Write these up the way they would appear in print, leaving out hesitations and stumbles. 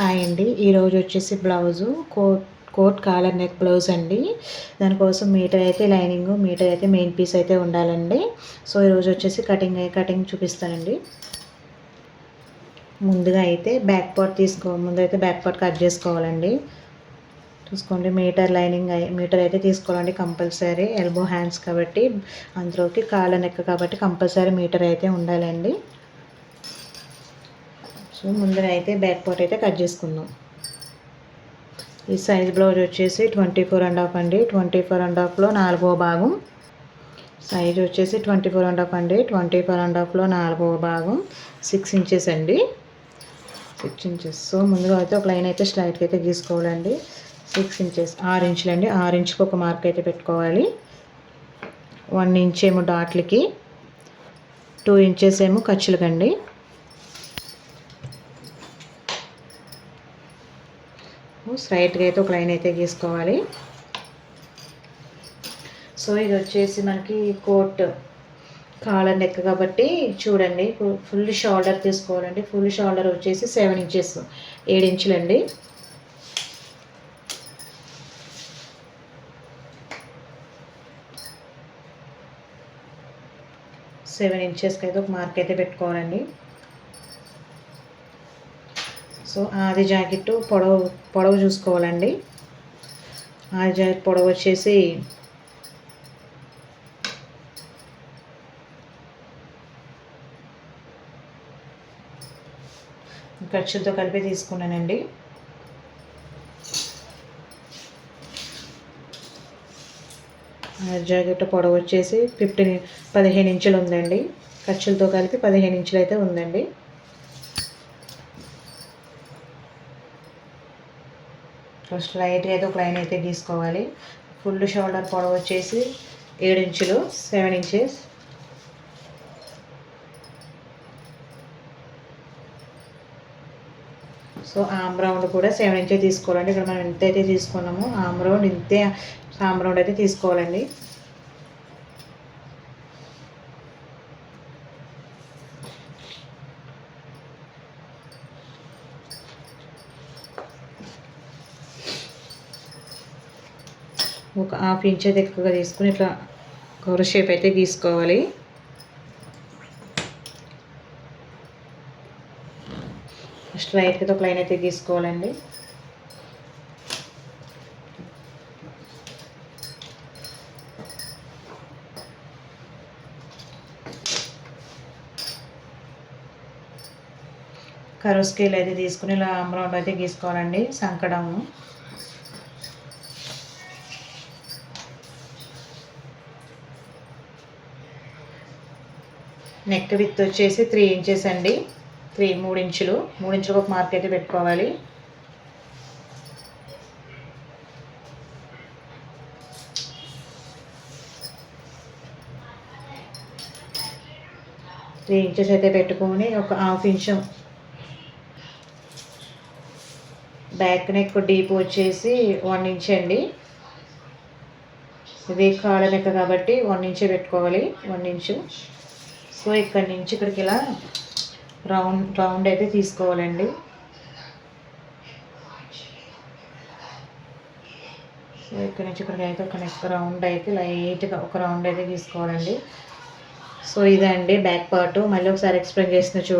Hi అండి. ఈరోజు వచ్చేసి blouse coat collar neck blouse అండి. దానికోసం మీటర్ అయితే లైనింగ్, మీటర్ అయితే మెయిన్ పీస్ అయితే ఉండాలండి. సో ఈరోజు వచ్చేసి కటింగ్ చూపిస్తానండి. ముందుగా అయితే బ్యాక్ పార్ట్ కట్ చేసుకోవాలండి. చూసుకోండి, మీటర్ అయితే తీసుకోవాలండి కంపల్సరీ. ఎల్బో హ్యాండ్స్ కాబట్టి అందులోకి కాలర్ నెక్ కాబట్టి కంపల్సరీ మీటర్ అయితే ఉండాలండి. సో ముందుగా అయితే బ్యాక్ పార్ట్ అయితే కట్ చేసుకుందాం. ఈ సైజ్ బ్లౌజ్ వచ్చేసి 24.5 అండి. 24.5లో 4వ భాగం. సైజ్ వచ్చేసి 24.5 అండి. 24.5లో 4వ భాగం 6 ఇంచెస్ అండి. 6 ఇంచెస్. సో ముందుగా అయితే ఒక లైన్ అయితే స్ట్రైట్గా అయితే గీసుకోవాలండి. 6 ఇంచెస్ 6 ఇంచులు అండి. 6 ఇంచుకి ఒక మార్క్ అయితే పెట్టుకోవాలి. 1 ఇంచ్ ఏమో డాట్లకి, 2 ఇంచెస్ ఏమో ఖర్చులకండి. స్ట్రైట్గా అయితే ఒక లైన్ అయితే గీసుకోవాలి. సో ఇది వచ్చేసి మనకి కోట్ కాలర్ నెక్ కాబట్టి చూడండి, ఫుల్ షోల్డర్ తీసుకోవాలండి. ఫుల్ షోల్డర్ వచ్చేసి 7 ఇంచెస్, 7 ఇంచులండి. సెవెన్ ఇంచెస్కి అయితే ఒక మార్క్ అయితే పెట్టుకోవాలండి. సో ఆది జాకెట్ పొడవు చూసుకోవాలండి. ఆది జాకెట్ పొడవు వచ్చేసి ఖర్చులతో కలిపి తీసుకున్నానండి. ఆది జాకెట్ పొడవు వచ్చేసి 15 ఇంచులు ఉందండి. ఖర్చులతో కలిపి 15 ఇంచులు అయితే ఉందండి. ఫస్ట్ లైట్గా అయితే ఒక లైన్ అయితే గీసుకోవాలి. ఫుల్ షోల్డర్ పొడవు వచ్చేసి 7 ఇంచులు, 7 ఇంచెస్. సో ఆమ్ రౌండ్ కూడా 7 ఇంచెస్ తీసుకోవాలండి. ఇక్కడ మనం ఎంత అయితే తీసుకున్నామో ఆమ్ రౌండ్ అయితే తీసుకోవాలండి. ఒక హాఫ్ ఇంచ్ అయితే ఎక్కువగా తీసుకుని ఇట్లా కవర్ షేప్ అయితే గీసుకోవాలి. ఫస్ట్ రైట్గా ఒక లైన్ అయితే గీసుకోవాలండి. కర్వ్ స్కేల్ అయితే తీసుకుని ఇలా ఆమ్ రౌండ్ అయితే గీసుకోవాలండి. సంకడము నెక్ విత్ వచ్చేసి 3 ఇంచెస్ అండి. 3 ఇంచులు, 3 ఇంచులకు ఒక మార్క్ అయితే పెట్టుకోవాలి. త్రీ ఇంచెస్ అయితే పెట్టుకొని ఒక half inch back neck deep వచ్చేసి 1 ఇంచ్ అండి. ఇది కాలర్ నెక్ కాబట్టి 1 ఇంచే పెట్టుకోవాలి. 1 ఇంచు. సో ఇక్కడ నుంచి ఇక్కడికి ఇలా రౌండ్ అయితే తీసుకోవాలండి. సో ఇక్కడ నుంచి ఇక్కడికి అయితే ఒక నెక్ రౌండ్ అయితే లైట్గా ఒక రౌండ్ అయితే తీసుకోవాలండి. సో ఇదండి బ్యాక్ పార్ట్. మళ్ళీ ఒకసారి ఎక్స్ప్లెయిన్ చేస్తున్నా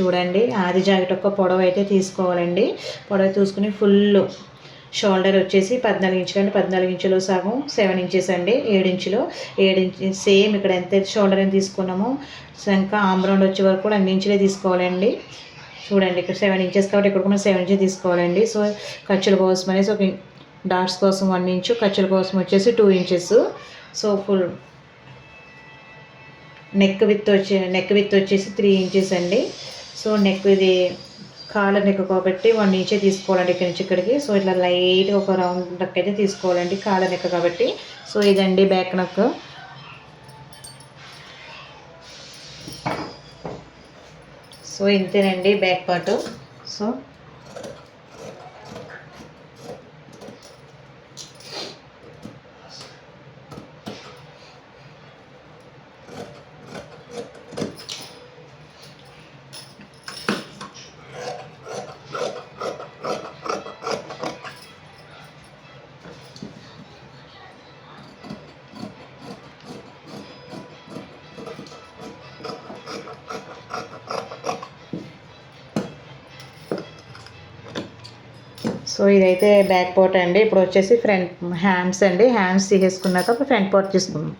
చూడండి. ఆది జాకెట్ ఒక పొడవు అయితే తీసుకోవాలండి. పొడవు తీసుకుని ఫుల్ షోల్డర్ వచ్చేసి 14 ఇంచులు అండి. 14 ఇంచులు సగం 7 ఇంచెస్ అండి. 7 ఇంచులు, 7 ఇంచెస్ సేమ్ ఇక్కడ ఎంత షోల్డర్ అని తీసుకున్నామో ఇంకా ఆమ్ రౌండ్ వచ్చే వరకు కూడా అన్ని ఇంచులే తీసుకోవాలండి. చూడండి, ఇక్కడ 7 ఇంచెస్ కాబట్టి ఇక్కడ కూడా 7 ఇంచెస్ తీసుకోవాలండి. సో ఖర్చుల కోసం అనేసి ఒక డాట్స్ కోసం 1 ఇంచు, ఖర్చుల కోసం వచ్చేసి 2 inches. So full neck with వచ్చేసి 3 ఇంచెస్ అండి. సో నెక్ ఇది కాలర్ నెక్ కాబట్టి 1 ఇంచే తీసుకోవాలండి ఇక్కడ నుంచి ఇక్కడికి. సో ఇట్లా లైట్గా ఒక రౌండ్ నెక్ అయితే తీసుకోవాలండి కాలర్ నెక్ కాబట్టి. సో ఇదండి బ్యాక్ నెక్. సో ఇంతేనండి బ్యాక్ పార్ట్. సో సో ఇదైతే బ్యాక్ పార్ట్ అండి. ఇప్పుడు వచ్చేసి ఫ్రంట్ హ్యాండ్స్ అండి. హ్యాండ్స్ తీసేసుకున్నాక ఫ్రంట్ పార్ట్ తీసుకుందాం.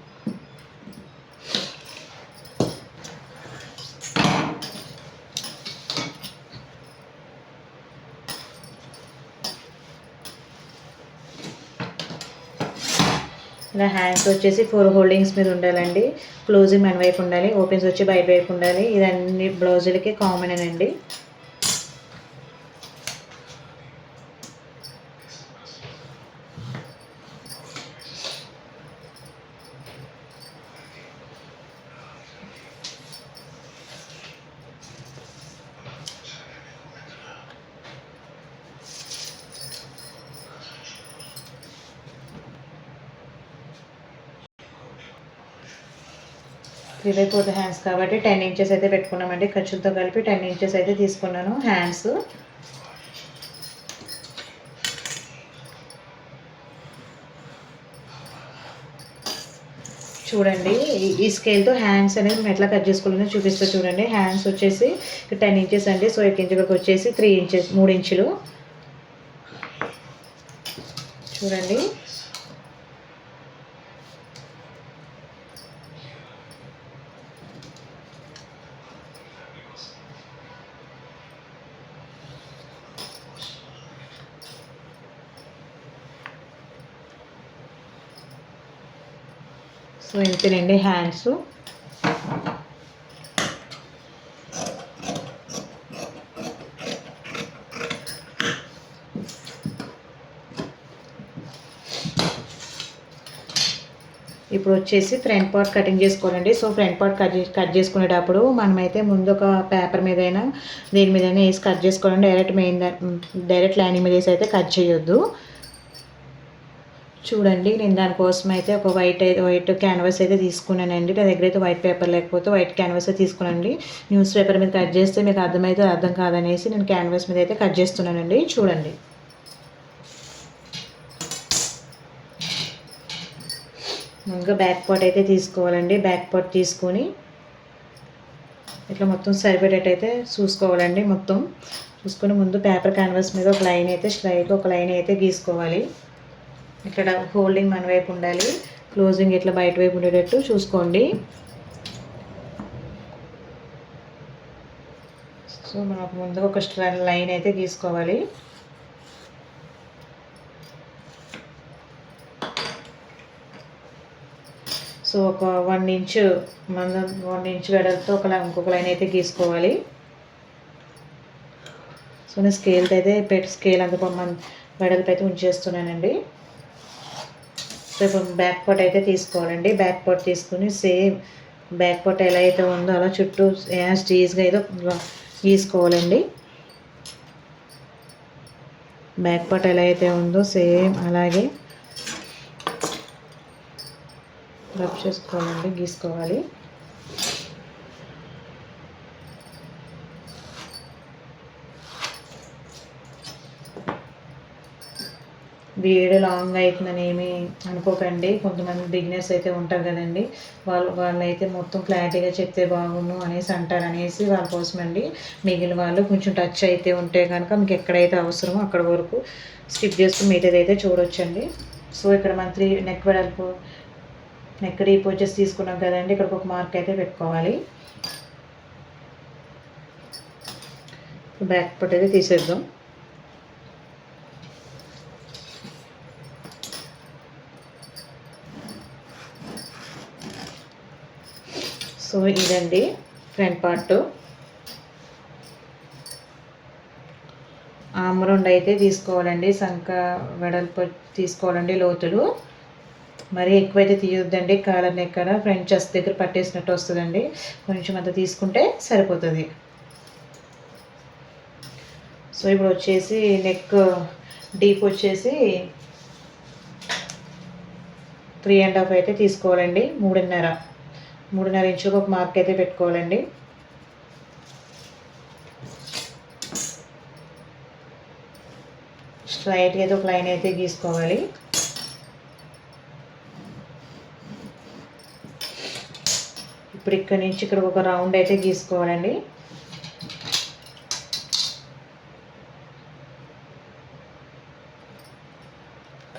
ఇలా హ్యాండ్స్ వచ్చేసి 4 హోల్డింగ్స్ మీద ఉండాలండి. క్లోజింగ్ మన వైపు ఉండాలి, ఓపెన్స్ వచ్చి బయట వైపు ఉండాలి. ఇదన్నీ బ్లౌజులకి కామన్ అండి. త్రీ హ్యాండ్స్ కాబట్టి 10 ఇంచెస్ అయితే పెట్టుకున్నామండి. ఖర్చులతో కలిపి 10 ఇంచెస్ అయితే తీసుకున్నాను హ్యాండ్స్. చూడండి ఈ స్కేల్తో హ్యాండ్స్ అనేది మేము ఎట్లా కట్ చేసుకోవాలని చూపిస్తూ చూడండి. హ్యాండ్స్ వచ్చేసి 10 ఇంచెస్ అండి. సో ఇక్కడ ఇంచులకు వచ్చేసి 3 ఇంచెస్ 3 ఇంచులు చూడండి. సో ఇంతేనండి హ్యాండ్స్. ఇప్పుడు వచ్చేసి ఫ్రంట్ పార్ట్ కటింగ్ చేసుకోవాలండి. సో ఫ్రంట్ పార్ట్ కట్ చేసుకునేటప్పుడు మనమైతే ముందు ఒక పేపర్ మీదైనా దేని మీదైనా వేసి కట్ చేసుకోవాలండి. డైరెక్ట్ లైనింగ్ మీద వేసి అయితే కట్ చేయొద్దు. చూడండి నేను దానికోసం అయితే ఒక వైట్ క్యాన్వాస్ అయితే తీసుకున్నానండి. నా దగ్గర అయితే వైట్ పేపర్ లేకపోతే వైట్ క్యాన్వాస్ తీసుకున్నానండి. న్యూస్ పేపర్ మీద కట్ చేస్తే మీకు అర్థమైతే అర్థం కాదనేసి నేను క్యాన్వాస్ మీద అయితే కట్ చేస్తున్నానండి. చూడండి ఇంకా బ్యాక్ పార్ట్ అయితే తీసుకోవాలండి. బ్యాక్ పార్ట్ తీసుకొని ఇట్లా మొత్తం సరిపడేటైతే చూసుకోవాలండి. మొత్తం చూసుకొని ముందు పేపర్ క్యాన్వాస్ మీద ఒక లైన్ అయితే స్ట్రైట్గా ఒక లైన్ అయితే గీసుకోవాలి. ఇక్కడ హోల్డింగ్ మన వైపు ఉండాలి, క్లోజింగ్ ఇట్లా బయట వైపు ఉండేటట్టు చూసుకోండి. సో మనకు ముందు ఒక లైన్ అయితే గీసుకోవాలి. సో ఒక 1 ఇంచు మనం 1 ఇంచు వెడల్తో ఇంకొక లైన్ అయితే గీసుకోవాలి. సో నేను స్కేల్తో అయితే స్కేల్ అంత వెడల్పు అయితే ఉంచేస్తున్నానండి. సో ఇప్పుడు బ్యాక్ పార్ట్ అయితే తీసుకోవాలండి. బ్యాక్ పార్ట్ తీసుకుని సేమ్ బ్యాక్ పార్ట్ ఎలా అయితే ఉందో అలా చుట్టూ యాస్టీజ్గా అయితే గీసుకోవాలండి. బ్యాక్ పార్ట్ ఎలా అయితే ఉందో సేమ్ అలాగే రబ్ చేసుకోవాలండి, గీసుకోవాలి. వీడియో లాంగ్ అవుతుందని ఏమీ అనుకోకండి. కొంతమంది బిగినర్స్ అయితే ఉంటారు కదండి, వాళ్ళైతే మొత్తం క్లారిటీగా చెప్తే బాగుండు అనేసి అంటారు అనేసి వాళ్ళ కోసం అండి. మిగిలిన వాళ్ళు కొంచెం టచ్ అయితే ఉంటే కనుక మీకు ఎక్కడైతే అవసరమో అక్కడ వరకు స్కిప్ చేసుకుని మిగతాదైతే చూడొచ్చండి. సో ఇక్కడ మన నెక్ వెడల్పు నెక్ డీప్ వచ్చేసి తీసుకున్నాం కదండి, ఇక్కడికి ఒక మార్క్ అయితే పెట్టుకోవాలి. బ్యాక్ పార్ట్ అయితే తీసేద్దాం. సో ఇదండి ఫ్రంట్ పార్ట్. ఆర్మ్ రౌండ్ అయితే తీసుకోవాలండి, సంక వెడల్పు తీసుకోవాలండి, లోతులు మరీ ఎక్కువైతే తీయొద్దండి. కాలర్ నెక్ కదా ఫ్రంట్ చెస్ట్ దగ్గర పట్టేసినట్టు వస్తుందండి. కొంచెం అంత తీసుకుంటే సరిపోతుంది. సో ఇప్పుడు వచ్చేసి నెక్ డీప్ వచ్చేసి 3.5 అయితే తీసుకోవాలండి. 3.5 ఇంచులకు ఒక మార్క్ అయితే పెట్టుకోవాలండి. స్ట్రైట్గా అయితే ఒక లైన్ అయితే గీసుకోవాలి. ఇప్పుడు ఇక్కడ నుంచి ఇక్కడ ఒక రౌండ్ అయితే గీసుకోవాలండి.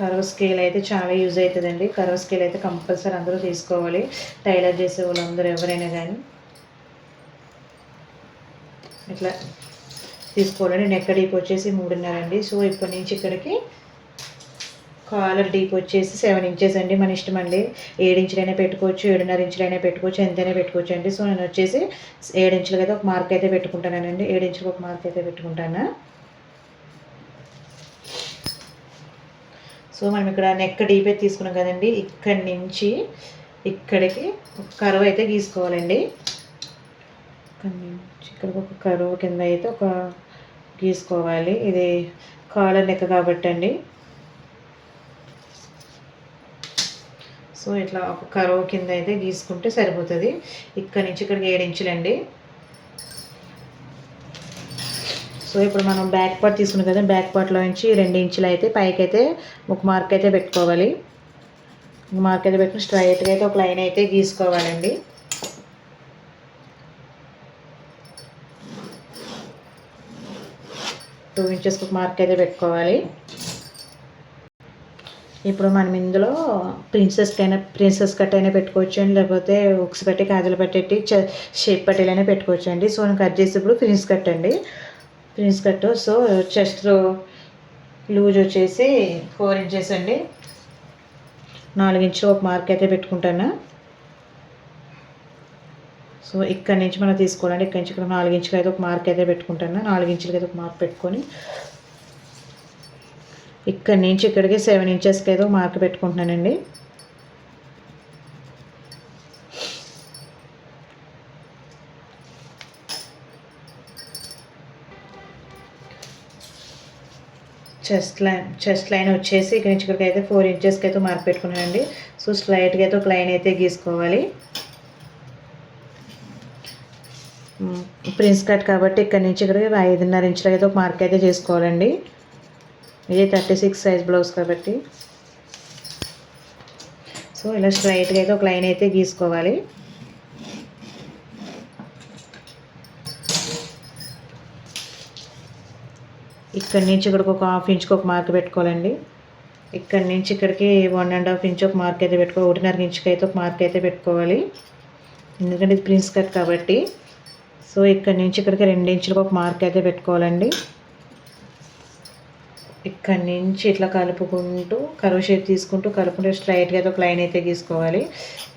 కర్వ్ స్కేల్ అయితే చాలా యూజ్ అవుతుందండి. కర్వ్ స్కేల్ అయితే కంపల్సరీ అందరూ తీసుకోవాలి, టైలర్ చేసే వాళ్ళందరూ ఎవరైనా కానీ ఇట్లా తీసుకోవాలండి. నెక్ డీప్ వచ్చేసి 3.5 అండి. సో ఇప్పటి నుంచి ఇక్కడికి కాలర్ డీప్ వచ్చేసి 7 ఇంచెస్ అండి. మన ఇష్టం అండి, 7 ఇంచులైనా పెట్టుకోవచ్చు, 7.5 ఇంచులైనా పెట్టుకోవచ్చు, ఎంతైనా పెట్టుకోవచ్చు అండి. సో నేను వచ్చేసి 7 ఇంచులకి అయితే ఒక మార్క్ అయితే పెట్టుకుంటానండి. 7 ఇంచులకు ఒక మార్క్ అయితే పెట్టుకుంటాను. సో మనం ఇక్కడ నెక్ డీప్ అయితే తీసుకున్నాం కదండి, ఇక్కడి నుంచి ఇక్కడికి ఒక కర్వ్ అయితే గీసుకోవాలండి. ఇక్కడి నుంచి ఇక్కడికి ఒక కర్వ్ కింద అయితే ఒక గీసుకోవాలి. ఇది కాలర్ నెక్ కాబట్టి అండి. సో ఇట్లా ఒక కర్వ్ కింద అయితే గీసుకుంటే సరిపోతుంది. ఇక్కడి నుంచి ఇక్కడికి 7 ఇంచులండి. సో ఇప్పుడు మనం బ్యాక్ పార్ట్ తీసుకున్నాం కదా, బ్యాక్ పార్ట్లో నుంచి 2 ఇంచులు అయితే పైకి అయితే ఒక మార్క్ అయితే పెట్టుకోవాలి. మార్క్ అయితే పెట్టుకుని స్ట్రైట్గా అయితే ఒక లైన్ అయితే గీసుకోవాలండి. టూ ఇంచెస్కి ఒక మార్క్ అయితే పెట్టుకోవాలి. ఇప్పుడు మనం ఇందులో ప్రిన్సెస్ కట్ అయినా పెట్టుకోవచ్చు అండి, లేకపోతే ఉక్స్ పెట్టి కాజలు పెట్టేటి షేప్ పట్టేలైనా పెట్టుకోవచ్చు అండి. సో నేను కట్ చేసి ఇప్పుడు ప్రిన్స్ కట్ అండి, prince cut. So chest loose వచ్చేసి 4 ఇంచెస్ అండి. 4 ఇంచులు ఒక మార్క్ అయితే పెట్టుకుంటాను. సో ఇక్కడి నుంచి మనం తీసుకోవాలండి, ఇక్కడి నుంచి ఇక్కడ 4 ఇంచులు అయితే ఒక మార్క్ అయితే పెట్టుకుంటాను. 4 ఇంచులకి అయితే ఒక మార్క్ పెట్టుకొని ఇక్కడి నుంచి ఇక్కడికి 7 ఇంచెస్కి అయితే ఒక మార్క్ పెట్టుకుంటున్నానండి. చెస్ట్ లైన్ వచ్చేసి ఇక్కడి నుంచి ఇక్కడికి అయితే 4 ఇంచెస్కి అయితే మార్క్ పెట్టుకున్నానండి. సో స్ట్రైట్గా అయితే ఒక లైన్ అయితే గీసుకోవాలి. ప్రిన్స్ కట్ కాబట్టి ఇక్కడి నుంచి ఇక్కడికి 5.5 ఇంచులకి అయితే ఒక మార్క్ అయితే చేసుకోవాలండి. ఇది 36 సైజ్ బ్లౌజ్ కాబట్టి. సో ఇలా స్ట్రైట్గా అయితే ఒక లైన్ అయితే గీసుకోవాలి. ఇక్కడి నుంచి ఇక్కడికి ఒక 1/2 ఇంచుకి ఒక మార్క్ పెట్టుకోవాలండి. ఇక్కడి నుంచి ఇక్కడికి 1.5 ఇంచ్ ఒక మార్క్ అయితే పెట్టుకోవాలి. 1.5 ఇంచుకి అయితే ఒక మార్క్ అయితే పెట్టుకోవాలి, ఎందుకంటే ఇది ప్రిన్స్ కట్ కాబట్టి. సో ఇక్కడి నుంచి ఇక్కడికి 2 ఇంచులకు ఒక మార్క్ అయితే పెట్టుకోవాలండి. ఇక్కడి నుంచి ఇట్లా కలుపుకుంటూ కర్వ్ షేప్ తీసుకుంటూ కలుపుకుంటూ స్ట్రైట్గా అయితే ఒక లైన్ అయితే గీసుకోవాలి.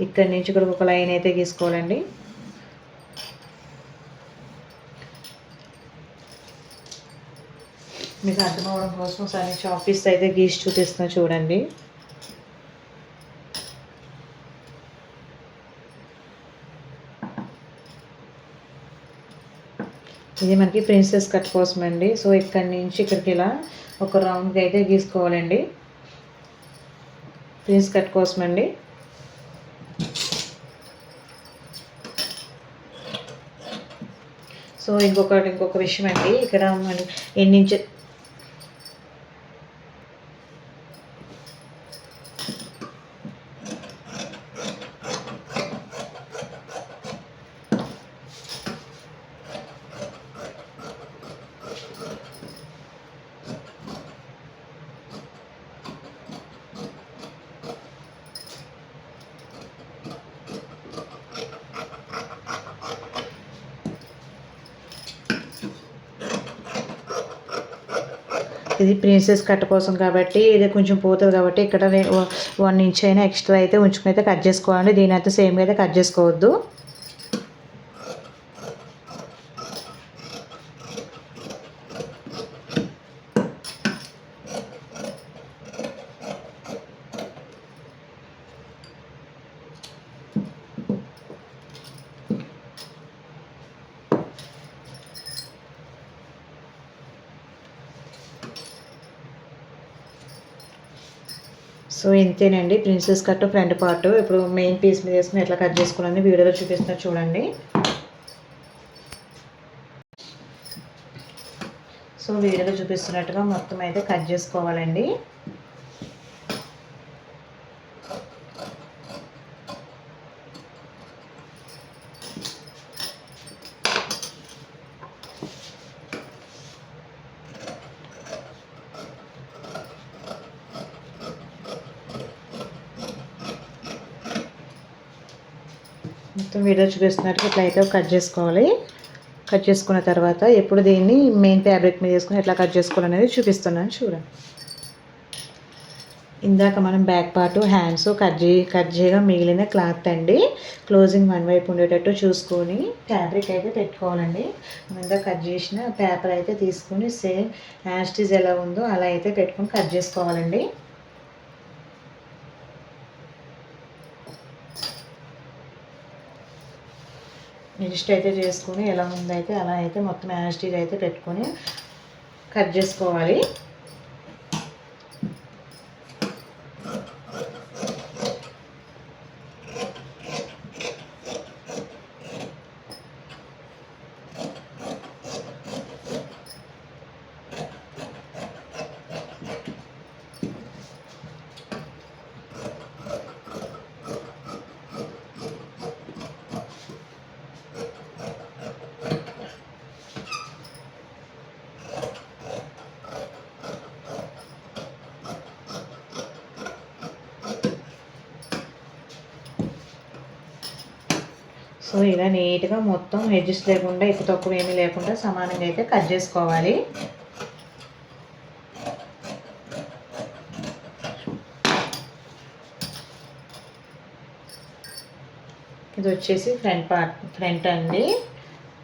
ఇక్కడి నుంచి ఇక్కడికి ఒక లైన్ అయితే గీసుకోవాలండి. మీకు అర్థం అవ్వడం కోసం ఒకసారి చాక్ పీస్ అయితే గీసి చూపిస్తున్నా చూడండి. ఇది మనకి ప్రిన్సెస్ కట్ కోసం అండి. సో ఇక్కడి నుంచి ఇక్కడికి ఇలా ఒక రౌండ్గా అయితే గీసుకోవాలండి, ప్రిన్స్ కట్ కోసం అండి. సో ఇంకొక విషయం అండి, ఇక్కడ ఎన్ని ఇంచు ఇది ప్రిన్సెస్ కట్ కోసం కాబట్టి ఇది కొంచెం పోతుంది కాబట్టి ఇక్కడ 1 ఇంచ్ అయినా ఎక్స్ట్రా అయితే ఉంచుకుని అయితే కట్ చేసుకోవాలండి. దీని అయితే సేమ్గా అయితే కట్ చేసుకోవద్దు. సో ఇంతేనండి ప్రిన్సెస్ కట్ ఫ్రంట్ పార్ట్. ఇప్పుడు మెయిన్ పీస్ మీద వేసుకుని ఎట్లా కట్ చేసుకోవాలని వీడియోలో చూపిస్తున్నా చూడండి. సో వీడియోలో చూపిస్తున్నట్టుగా మొత్తం అయితే కట్ చేసుకోవాలండి. మొత్తం వీడియో చూపిస్తున్నట్టు ఇట్లా అయితే కట్ చేసుకోవాలి. కట్ చేసుకున్న తర్వాత ఎప్పుడు దీన్ని మెయిన్ ఫ్యాబ్రిక్ మీద వేసుకుని ఎట్లా కట్ చేసుకోవాలనేది చూపిస్తున్నాను చూడండి. ఇందాక మనం బ్యాక్ పార్ట్ హ్యాండ్స్ కట్ చేయగా మిగిలిన క్లాత్ అండి. క్లోజింగ్ వన్ వైపు ఉండేటట్టు చూసుకొని ఫ్యాబ్రిక్ అయితే పెట్టుకోవాలండి. ముందుగా కట్ చేసిన పేపర్ అయితే తీసుకొని సేమ్ యాస్టిజ్ ఎలా ఉందో అలా అయితే పెట్టుకొని కట్ చేసుకోవాలండి. అడ్జస్ట్ అయితే చేసుకొని ఎలా ఉందైతే అలా అయితే మొత్తం యాస్టిజ్ అయితే పెట్టుకొని కట్ చేసుకోవాలి. సో ఇలా నీట్గా మొత్తం ఎడ్జెస్ లేకుండా ఎక్కువ తక్కువ ఏమీ లేకుండా సమానంగా అయితే కట్ చేసుకోవాలి. ఇది వచ్చేసి ఫ్రంట్ అండి.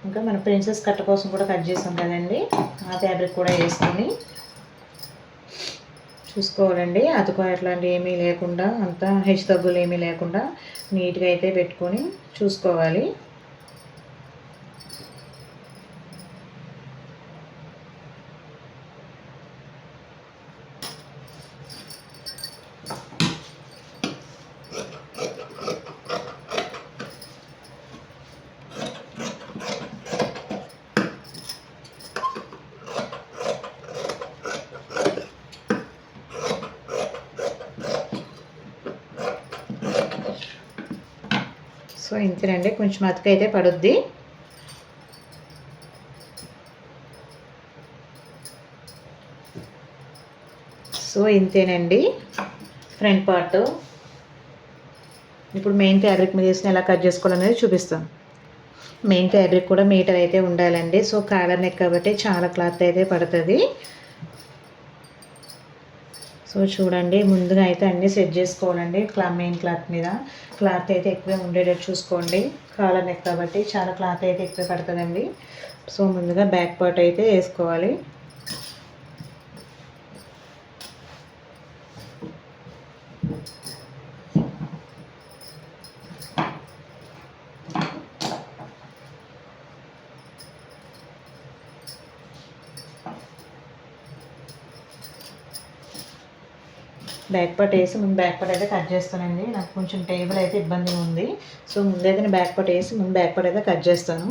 ఇంకా మన ప్రిన్సెస్ కట్ కోసం కూడా కట్ చేసాం కదండి, ఆ ఫ్యాబ్రిక్ కూడా వేసుకొని చూసుకోవాలండి. అతుకో అట్లాంటివి ఏమీ లేకుండా అంతా హెచ్చు తగ్గులు ఏమీ లేకుండా నీట్గా అయితే పెట్టుకొని చూసుకోవాలి. సో ఇంతేనండి, కొంచెం అతుకైతే పడుద్ది. సో ఇంతేనండి ఫ్రంట్ పార్ట్. ఇప్పుడు మెయిన్ ఫ్యాబ్రిక్ మీద వేసిన ఎలా కట్ చేసుకోవాలనేది చూపిస్తాం. మెయిన్ ఫ్యాబ్రిక్ కూడా మీటర్ అయితే ఉండాలండి. సో కాలర్ నెక్ కాబట్టి చాలా క్లాత్ అయితే పడుతుంది. సో చూడండి, ముందుగా అయితే అన్నీ సెట్ చేసుకోవాలండి. మెయిన్ క్లాత్ మీద క్లాత్ అయితే ఎక్కువే ఉండేటట్టు చూసుకోండి. కాలర్ నెక్ కాబట్టి చాలా క్లాత్ అయితే ఎక్కువ పడుతుందండి. సో ముందుగా బ్యాక్ పార్ట్ అయితే వేసుకోవాలి. బ్యాక్ పార్ట్ వేసి ముందు బ్యాక్ పార్ట్ అయితే కట్ చేస్తానండి. నాకు కొంచెం టేబుల్ అయితే ఇబ్బందిగా ఉంది. సో ముందైతే నేను బ్యాక్ పార్ట్ వేసి ముందు బ్యాక్ పార్ట్ అయితే కట్ చేస్తాను.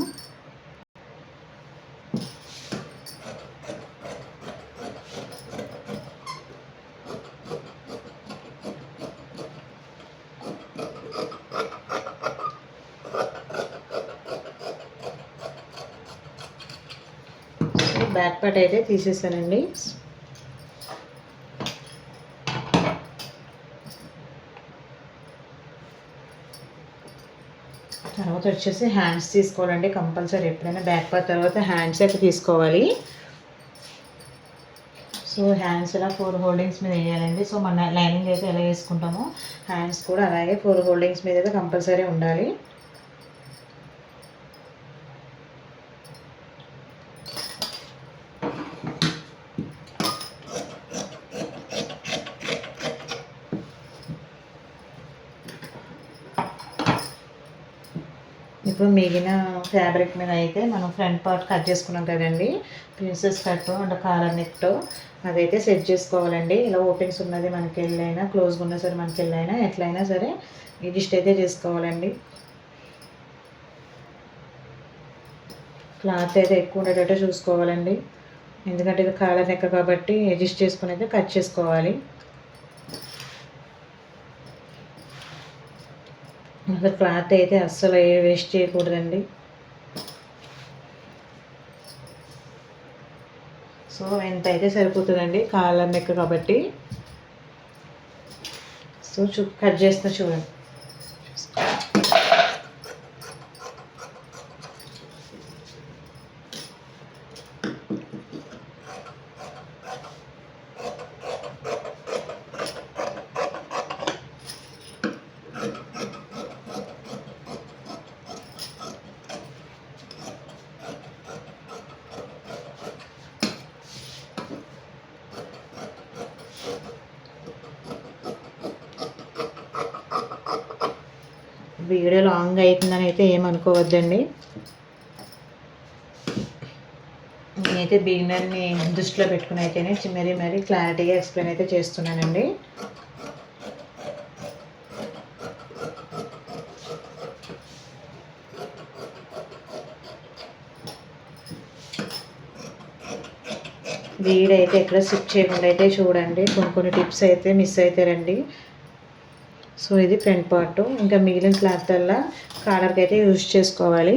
బ్యాక్ పార్ట్ అయితే తీసేసానండి. తర్వాత వచ్చేసి హ్యాండ్స్ తీసుకోవాలండి కంపల్సరీ. ఎప్పుడైనా బ్యాక్ పార్ట్ తర్వాత హ్యాండ్స్ అయితే తీసుకోవాలి. సో హ్యాండ్స్ ఇలా 4 హోల్డింగ్స్ మీద వేయాలండి. సో మన లైనింగ్ అయితే ఎలా వేసుకుంటామో హ్యాండ్స్ కూడా అలాగే 4 హోల్డింగ్స్ మీద అయితే కంపల్సరీ ఉండాలి. ఇప్పుడు మిగిలిన ఫ్యాబ్రిక్ మీద అయితే మనం ఫ్రంట్ పార్ట్ కట్ చేసుకున్నాం కదండి, princess cut and collar neck, అదైతే సెట్ చేసుకోవాలండి. ఇలా ఓపెన్స్ ఉన్నది మనకి వెళ్ళైనా క్లోజ్గా ఉన్నా సరే మనకి వెళ్ళైనా ఎట్లయినా సరే అడ్జస్ట్ అయితే చేసుకోవాలండి. క్లాత్ అయితే ఎక్కువ ఉండేటట్టు చూసుకోవాలండి, ఎందుకంటే ఇది కాలర్ నెక్ కాబట్టి అడ్జస్ట్ చేసుకుని అయితే కట్ చేసుకోవాలి. అసలు క్లాత్ అయితే అస్సలు వేస్ట్ చేయకూడదండి. సో ఎంత అయితే సరిపోతుందండి కాలర్ నెక్ కాబట్టి. సో కట్ చేస్తున్నా చూడండి. వీడియో లాంగ్ అవుతుందని అయితే ఏమనుకోవద్దండి. నేనైతే బిగినర్ని దృష్టిలో పెట్టుకుని అయితేనే మరీ క్లారిటీగా ఎక్స్ప్లెయిన్ అయితే చేస్తున్నానండి. వీడియో అయితే ఎక్కడ స్కిప్ చేయకుండా అయితే చూడండి. కొన్ని టిప్స్ అయితే మిస్ అవుతారండి. సో ఇది ఫ్రంట్ పార్ట్. ఇంకా మిగిలిన క్లాత్ వల్ల కాలర్కి అయితే యూజ్ చేసుకోవాలి.